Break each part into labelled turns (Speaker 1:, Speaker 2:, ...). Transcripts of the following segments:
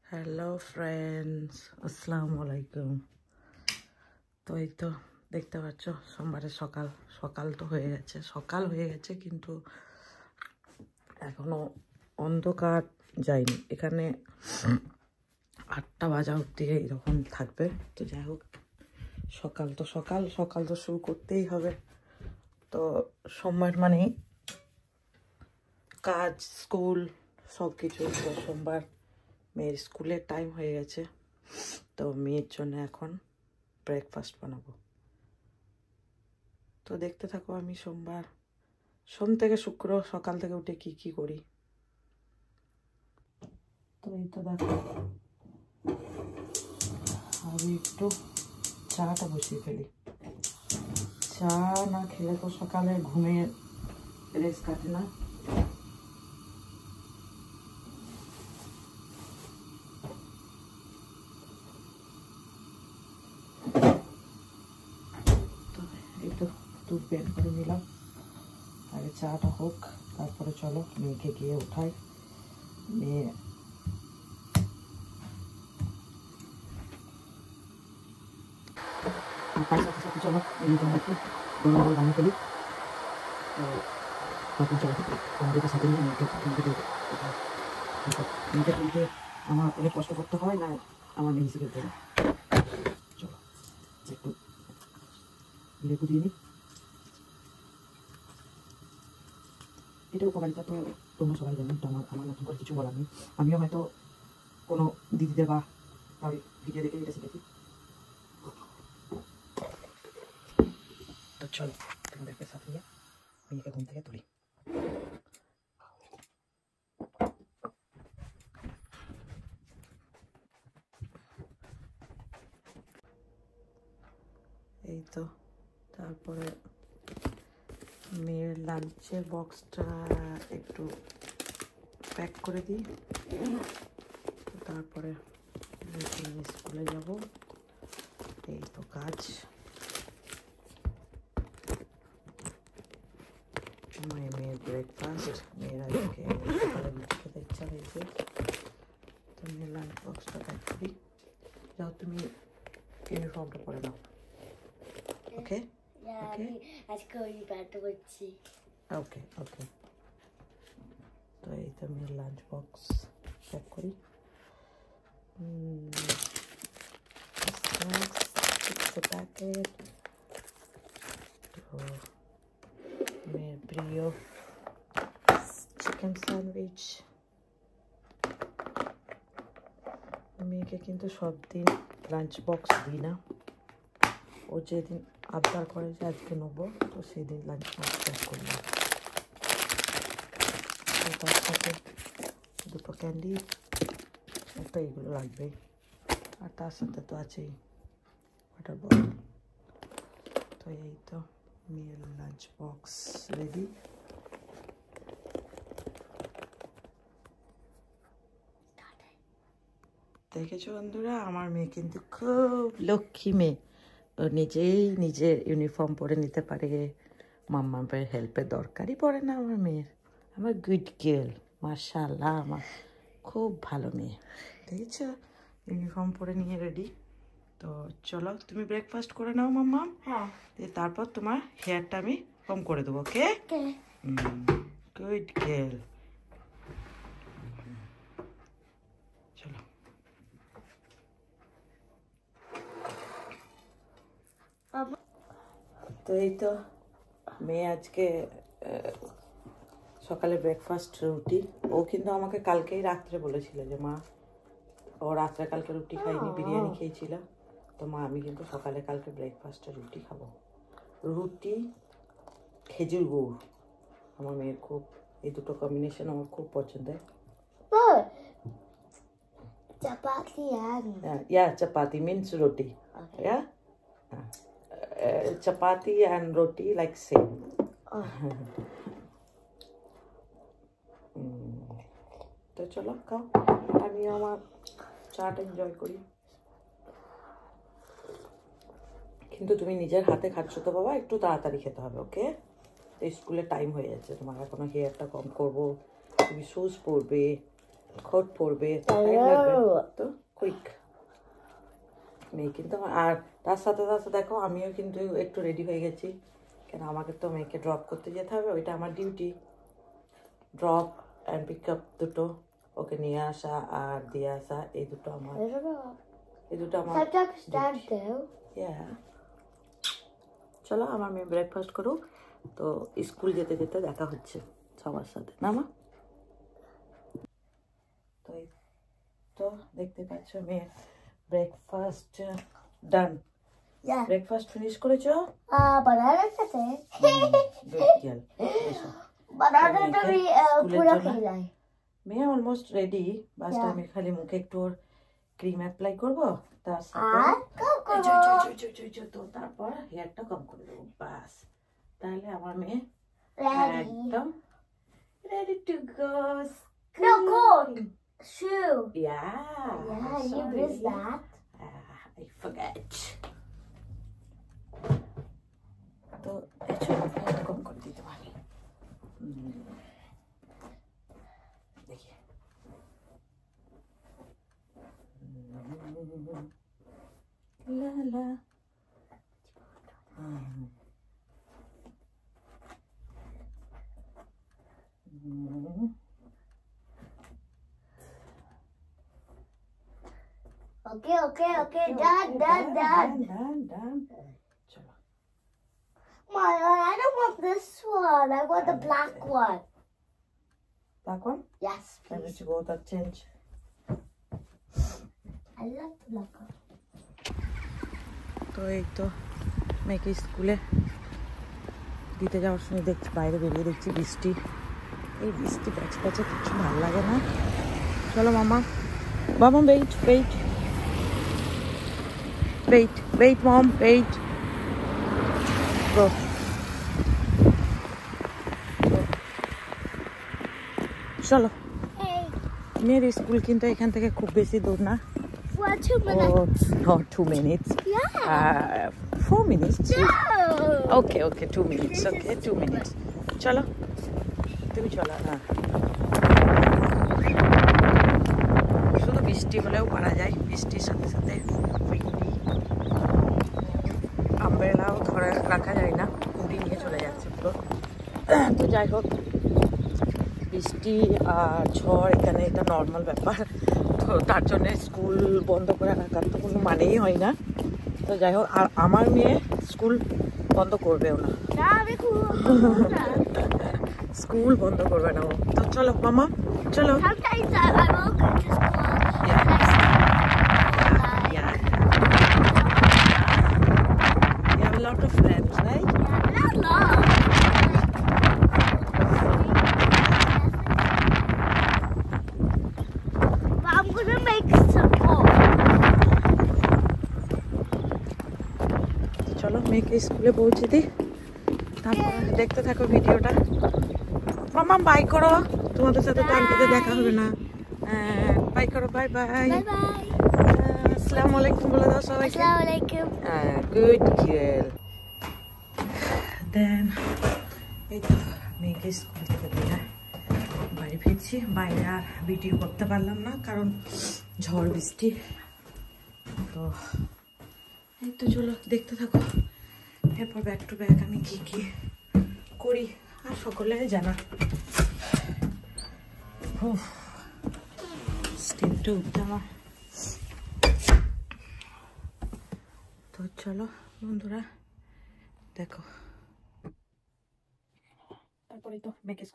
Speaker 1: Hello friends, আসসালামু আলাইকুম। তো এই তো দেখতে পাচ্ছ সোমবারের সকাল সকাল তো হয়ে গেছে, সকাল হয়ে গেছে কিন্তু এখনো অন্ধকার যায়নি। এখানে 8টা বাজা অবধি এরকম থাকবে। তো যাই হোক, সকাল তো সকাল সকাল তো শুরু করতেই হবে। তো সোমবার মানেই কাজ, স্কুল সব কিছু। তো সোমবার মেয়ের স্কুলের টাইম হয়ে গেছে, তো মেয়ের জন্য এখন ব্রেকফাস্ট বানাবো। তো দেখতে থাকো আমি সোম থেকে শুক্র সকাল থেকে উঠে কি কি করি। তো এই তো দেখো, আমি একটু চাটা বসিয়ে ফেলি। চা না খেলে তো সকালে ঘুমের রেস কাটে না। তো এই তো দুধ বের করে নিলাম, আগে চাটা হোক, তারপরে চলো মেয়েকে গিয়ে উঠাই। মেয়ে চলো একটু গরম গরম বানিয়ে ফেলি। তো তখন চলো তোমাদেরকে সাথে নিয়ে মেয়েকে মেয়েকে তুলতে আমার অনেক কষ্ট করতে হয় না, আমার মেয়ে হিসেবে দেবে। চলো একটু লেবু দিয়ে নিই। এটা উপকারিতা তো তোমরা সবাই জানো, তো আমার নতুন করে কিছু বলার নেই। আমিও হয়তো কোনো দিদিদের বা ভিডিও দেখে এটা শিখেছি। তো চলো তোমাদেরকে সাথে নিয়ে মেয়েকে ঘুম থেকে তুলি। এই তো তারপরে মেয়ের লাঞ্চের বক্সটা একটু প্যাক করে দিই, তারপরে স্কুলে যাব। এই তো কাজ। মেয়ের ব্রেকফাস্ট, মেয়ের আজকে সকালে লুচি খেতে ইচ্ছা হয়েছে, তো মেয়ের লাঞ্চ বক্সটা প্যাক করি। যাও তুমি ইউনিফর্মটা পরে নাও। ওকে ওকে
Speaker 2: আজকে ওই ব্যাটটা করছি।
Speaker 1: ওকে ওকে। তো এই তো মেয়ের লাঞ্চ বক্স প্যাক করি। স্ন্যাক্স প্যাকেট, তো মেয়ের প্রিয় চিকেন স্যান্ডউইচ। মেয়েকে কিন্তু সব দিন লাঞ্চ বক্স দিই না, ও যেদিন আবদার করে যে আজকে নেবো, তো সেদিন লাঞ্চ বক্স প্যাক করি। তার সাথে দুটো ক্যান্ডি, একটা এইগুলো লাগবেই, আর তার সাথে তো আছেই ওয়াটার বটল। তো এই তো মেয়ের লাঞ্চ বক্স রেডি। দেখেছো বন্ধুরা, আমার মেয়ে কিন্তু খুব লক্ষ্মী মেয়ে। ও নিজেই নিজের ইউনিফর্ম পরে নিতে পারে, মাম্মার হেল্পের দরকারই পড়ে না আমার মেয়ের। আমার গুড গার্ল, মাশাআল্লাহ, আমার খুব ভালো মেয়ে। দেখেছো ইউনিফর্ম পরে নিয়ে রেডি। তো চলো তুমি ব্রেকফাস্ট করে নাও মাম্মা,
Speaker 2: হ্যাঁ,
Speaker 1: তারপর তোমার হেয়ারটা আমি কম করে দেবো। ওকে, গুড গার্ল। চলো। তো এই তো মেয়ে আজকে সকালে ব্রেকফাস্ট রুটি। ও কিন্তু আমাকে কালকেই রাত্রে বলেছিল যে মা, ও রাত্রে কালকে রুটি খাইনি, বিরিয়ানি খেয়েছিল। তো মা আমি কিন্তু সকালে কালকে ব্রেকফাস্টে রুটি খাবো। রুটি খেজুর গুড় আমার মেয়ের খুব, এই দুটো কম্বিনেশন আমার খুব পছন্দের।
Speaker 2: chapati and
Speaker 1: Yeah, chapati means roti.
Speaker 2: okay.
Speaker 1: Yeah, chapati and roti like same. তো চলো খাও, আমি আমার চাটা এনজয় করি। কিন্তু তুমি নিজের হাতে খাচ্ছ তো বাবা, একটু তাড়াতাড়ি খেতে হবে। ওকে, তো স্কুলের টাইম হয়ে যাচ্ছে তোমার, এখনো হেয়ারটা কম করবো, তুমি শুজ পরবে, কোট পরবে, টাইম লাগবে তো কুইক। মেয়ে কিন্তু আর তার সাথে দেখো আমিও কিন্তু একটু রেডি হয়ে গেছি, কেন আমাকে তো মেয়েকে ড্রপ করতে যেতে হবে, ওইটা আমার duty. Drop and pick up দুটো, ওকে নিয়ে আসা আর দিয়ে আসা, এই দুটো আমার চলো আমার মেয়ে ব্রেকফাস্ট করুক, তো স্কুল যেতে যেতে দেখা হচ্ছে সবার সাথে না মা। তো এই তো দেখতে পাচ্ছ মেয়ের ব্রেকফাস্ট ডান। ব্রেকফাস্ট ফিনিশ করেছো?
Speaker 2: বানানার সাথে বানানাটা আমি পুরো খেলাই।
Speaker 1: মেয়ে অলমোস্ট রেডি, বাস আমি খালি মুখে একটু ক্রিম অ্যাপ্লাই করবো, তার সাথে তো তারপর হেয়ারটা কম করে দেবো, বাস তাহলে আমার মেয়ে একদম ready to go.
Speaker 2: No, coat. Shoe.
Speaker 1: Yeah,
Speaker 2: you missed that.
Speaker 1: I forget. তো এটা কম করে দিতে পারি, দেখি লা লা।
Speaker 2: Okay. Done.
Speaker 1: Chalo.
Speaker 2: Maya, I don't want this one. I want the black one.
Speaker 1: Black one?
Speaker 2: Yes,
Speaker 1: Then
Speaker 2: please.
Speaker 1: you go that change.
Speaker 2: I love the black one.
Speaker 1: তো এই তো মেয়েকে স্কুলে দিতে যাওয়ার সময় দেখছি বাইরে বেরিয়ে দেখছি বৃষ্টি, এই বৃষ্টি প্যাচে প্যাচে কিছু ভালো লাগে না। চলো মামা, মামা wait mom, wait, go. চলো, মেয়ের স্কুল কিন্তু এখান থেকে খুব বেশি দূর না।
Speaker 2: For 2 minutes.
Speaker 1: Not 2 minutes.
Speaker 2: Yeah.
Speaker 1: 4 minutes.
Speaker 2: No.
Speaker 1: Okay, 2 minutes. Okay, 2 minutes. চলো, তুমি চলো না। শুধু বৃষ্টি হলেও পারা যায়, বৃষ্টির সাথে সাথে আমব্রেলাও ধরে রাখা যায় না, উড়ি নিয়ে চলে যাচ্ছে পুরো। তো যাই হোক, বৃষ্টি আর ঝড় এখানে এটা নর্মাল ব্যাপার, তো তার জন্যে স্কুল বন্ধ করে রাখার তো কোনো মানেই হয় না। তো যাই হোক, আর আমার মেয়ে স্কুল বন্ধ করবেও না, স্কুল বন্ধ করবে না ও। তো চলো মামা, চলো।
Speaker 2: Sometimes I will go to school.
Speaker 1: Yeah. You have a lot of friends, right?
Speaker 2: Not long. But I'm gonna make some more.
Speaker 1: চলো মেয়েকে স্কুলে পৌঁছে দিই, তারপর দেখতে থাকো ভিডিওটা। মামা বাই করো, তোমাদের সাথে তো আন্টিতে দেখা হবে না। বাই করো, বাই বাই।
Speaker 2: Bye bye.
Speaker 1: আসসালামু আলাইকুম বলে দাও সবাইকে।
Speaker 2: Assalamualaikum.
Speaker 1: Good girl. দেন এই তো মেয়েকে স্কুল থেকে দিয়ে বাড়ি ফিরছি। বাইরে আর ভিডিও করতে পারলাম না, কারণ ঝড় বৃষ্টি। তো এই তো চলো দেখতে থাকো, এরপর ব্যাক টু ব্যাক আমি কি কি করি আর সকলে জানা। স্টেপটা উঠতে আমার। তো চলো বন্ধুরা দেখো, তারপরে তো মেয়েকে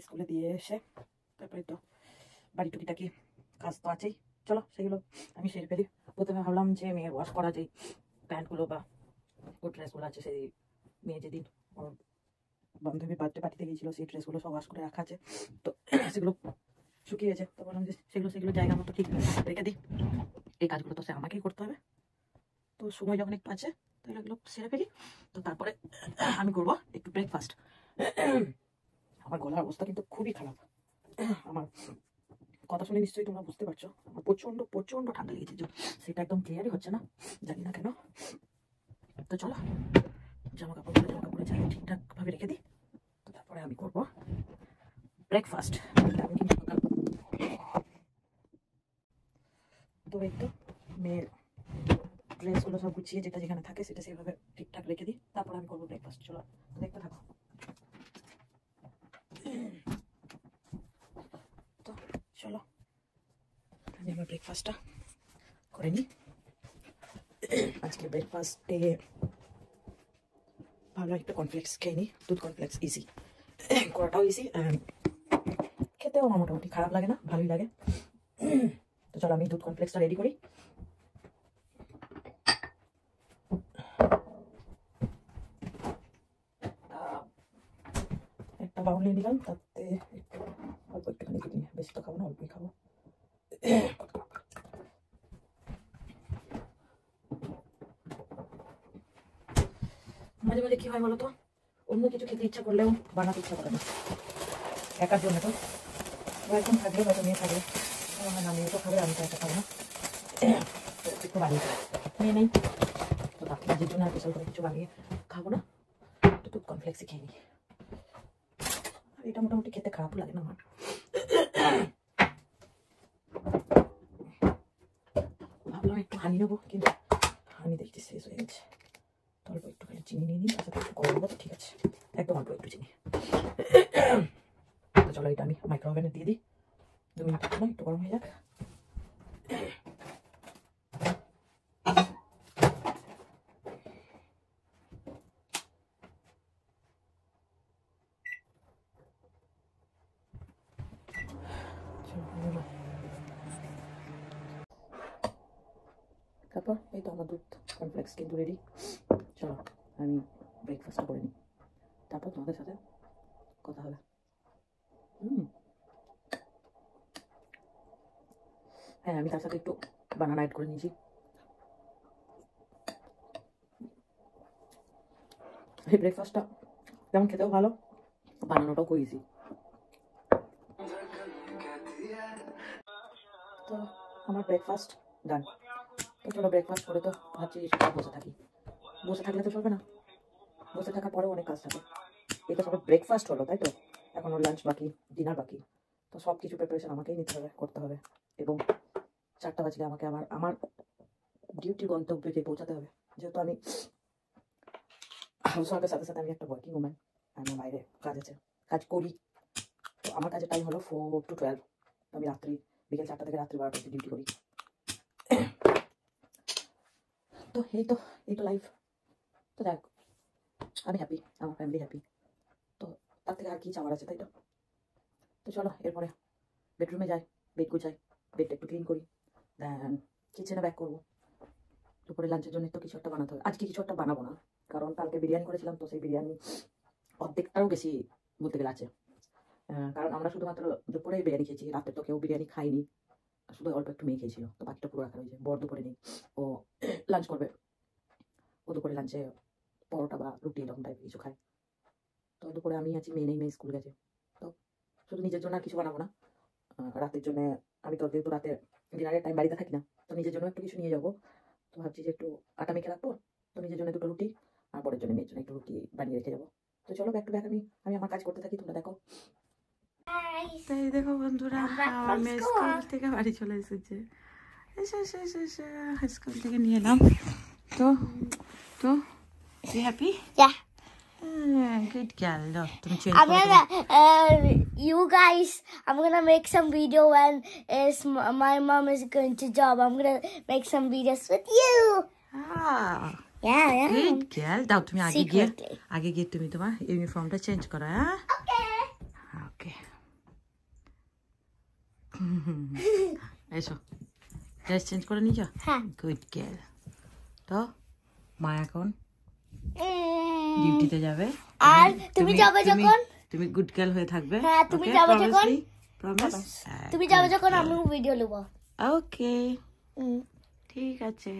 Speaker 1: স্কুলে দিয়ে এসে তারপরে তো বাড়ি টুকিটাকি কাজ তো আছেই, চলো সেগুলো আমি সেরে ফেলি। প্রথমে ভাবলাম যে মেয়ের ওয়াশ করা যে প্যান্টগুলো বা ওর ড্রেসগুলো আছে, সেই মেয়ে যেদিন ওর বান্ধবীর বার্থডে পার্টিতে গিয়েছিল সেই ড্রেসগুলো সব ওয়াশ করে রাখা আছে, তো সেগুলো শুকিয়েছে। তো বললাম যে সেগুলো জায়গা মতো ঠিক রেখে দিই, এই কাজগুলো তো সে আমাকেই করতে হবে। তো সময় যখন একটু আছে তাহলে এগুলো সেরে ফেলি। তো তারপরে আমি করবো একটু ব্রেকফাস্ট। আমার গলার অবস্থা কিন্তু খুবই খারাপ, আমার কথা শুনে নিশ্চয়ই তোমরা বুঝতে পারছো আমার প্রচন্ড ঠান্ডা লেগেছে, সেটা একদম ক্লিয়ারই হচ্ছে না, জানি না কেন। তো চলো জামা কাপড় যাই ঠিকঠাক ভাবে রেখে দিই, তো তারপরে আমি করবো ব্রেকফাস্ট। আমি কিন্তু তো এই তো মেয়ের ড্রেসগুলো সব গুছিয়ে যেটা যেখানে থাকে সেটা সেভাবে ঠিকঠাক রেখে দিই, তারপর আমি করবো ব্রেকফাস্ট। চলো দেখতে থাকো। তো চলো আমি আমার ব্রেকফাস্টটা করে নিই। আজকে ব্রেকফাস্টে ভালো একটা কর্নফ্লেক্স খেয়ে নিই, দুধ কর্নফ্লেক্স। ইজি করাটাও ইজি, খেতেও আমার মোটামুটি খারাপ লাগে না, ভালোই লাগে। তো চলো আমি দুধ কর্নফ্লেক্সটা রেডি করি। একটা বাউল নিয়ে নিলাম, তাতে একটু অল্প একটুখানি দুধ নিয়ে, বেশি তো খাবো না, অল্পই খাবো। মাঝে মাঝে কি হয় বলো তো, অন্য কিছু খেতে ইচ্ছা করলেও বানাতে ইচ্ছা করে না, একার জন্য। তো একদম থাকলে হয়তো মেয়ে থাকলে না, মেয়ে তো খাবে, আমি তো একটা খাবো না, একটু বানিয়ে মেয়ে নেই তো বাকি কাজের জন্য আর স্পেশাল করে কিছু বানিয়ে খাবো না, তো দুধ কর্নফ্লেক্সই খেয়ে নিই। আর এটা মোটামুটি খেতে খারাপও লাগে না আমার। ভাবলাম একটু হানি নেবো, কিন্তু হানি দেখতে শেষ হয়ে গেছে। অল্প একটু খালি চিনি নিয়ে নিই, তার সাথে একটু গরম নেবো, তো ঠিক আছে, একদম অল্প একটু চিনি। তো চলো এটা আমি মাইক্রোওভেনে দিয়ে দিই, 2 মিনিট না, একটু গরম হয়ে যাক। তারপর এই তো আমার দুধ কর্নফ্লেক্স কিন্তু রেডি। চলো আমি ব্রেকফাস্ট করে নিই, তারপর তোমাদের সাথে কথা হবে। হ্যাঁ, আমি তার সাথে একটু বানানা অ্যাড করে নিয়েছি। এই ব্রেকফাস্টটা যেমন খেতেও ভালো, বানানোটাও খুব ইজি। তো আমার ব্রেকফাস্ট ডান। তো চলো ব্রেকফাস্ট করে তো ভাবছি বসে থাকি, বসে থাকলে তো চলবে না, বসে থাকার পরেও অনেক কাজ থাকে। এটা সবাই ব্রেকফাস্ট হলো, তাই তো এখন ওর লাঞ্চ বাকি, ডিনার বাকি, তো সব কিছু প্রিপারেশন আমাকেই নিতে হবে, করতে হবে, এবং 4টা বাজলে আমাকে আমার ডিউটি গন্তব্যে গিয়ে পৌঁছাতে হবে। যেহেতু আমি হাউস ওয়ার্কের সাথে সাথে আমি একটা ওয়ার্কিং ওম্যান, আমার বাইরে কাজ আছে, কাজ করি। তো আমার কাজের টাইম হলো 4 to 12, আমি রাত্রি বিকেল 4টা থেকে রাত্রি 12টা অবধি ডিউটি করি। তো এই তো লাইফ। তো যাক, আমি হ্যাপি, আমার ফ্যামিলি হ্যাপি, তো তার থেকে আর কি চাওয়ার আছে, তাই তো। তো চলো এরপরে বেডরুমে যাই, বেড গুছাই, বেডটা একটু ক্লিন করি, দেন কিচেনে ব্যাক করবো। দুপুরে লাঞ্চের জন্য তো কিছু একটা বানাতে হবে। আজকে কিছু একটা বানাবো না, কারণ কালকে বিরিয়ানি করেছিলাম, তো সেই বিরিয়ানি অর্ধেকটারও বেশি বলতে গেলে আছে। কারণ আমরা শুধুমাত্র দুপুরেই বিরিয়ানি খেয়েছি, রাতে তো কেউ বিরিয়ানি খাইনি, শুধু অল্প একটু মেয়ে খেয়েছিল, তো বাকিটা পুরো রাখা হয়েছে। বর দুপুরে নেই, ও লাঞ্চ করবে, ও দুপুরে লাঞ্চে পরোটা বা রুটি এরকম টাইপের কিছু খায়। তো দুপুরে আমি আছি, মেয়ে নেই, মেয়ে স্কুল গেছে, তো শুধু নিজের জন্য আর কিছু বানাবো না। রাতের জন্য আমি তো যেহেতু রাতে ডিনারের টাইম বাড়িতে থাকি না, তো নিজের জন্য একটু কিছু নিয়ে যাবো। তো ভাবছি যে একটু আটা মেখে রাখবো, তো নিজের জন্য 2টো রুটি, আর পরের জন্য মেয়ের জন্য একটু রুটি বানিয়ে রেখে যাবো। তো চলো ব্যাক টু ব্যাক আমি আমার কাজ করতে থাকি, তোমরা দেখো। তাই দেখো বন্ধুরা, আমার মেয়ে স্কুল থেকে বাড়ি চলে এসেছে, স্কুল থেকে নিয়ে এলাম। তো তো happy? Good girl. Look,
Speaker 2: you guys, I'm gonna make some video when my mom is going to job. I'm gonna make some videos with you. Yeah.
Speaker 1: Good girl. দাও তুমি আগে গিয়ে তুমি তোমার ইউনিফর্মটা চেঞ্জ করো। হ্যাঁ, ওকে। এসো, ড্রেস চেঞ্জ করে নিয়েছো?
Speaker 2: হ্যাঁ।
Speaker 1: Good girl. তো মা এখন ডিউটিতে যাবে,
Speaker 2: আর তুমি যাবে যখন,
Speaker 1: তুমি গুড গার্ল হয়ে থাকবে।
Speaker 2: হ্যাঁ, তুমি যাবে যখন,
Speaker 1: প্রমিস,
Speaker 2: তুমি যাবে যখন আমি ভিডিও নেব।
Speaker 1: ওকে, ঠিক আছে।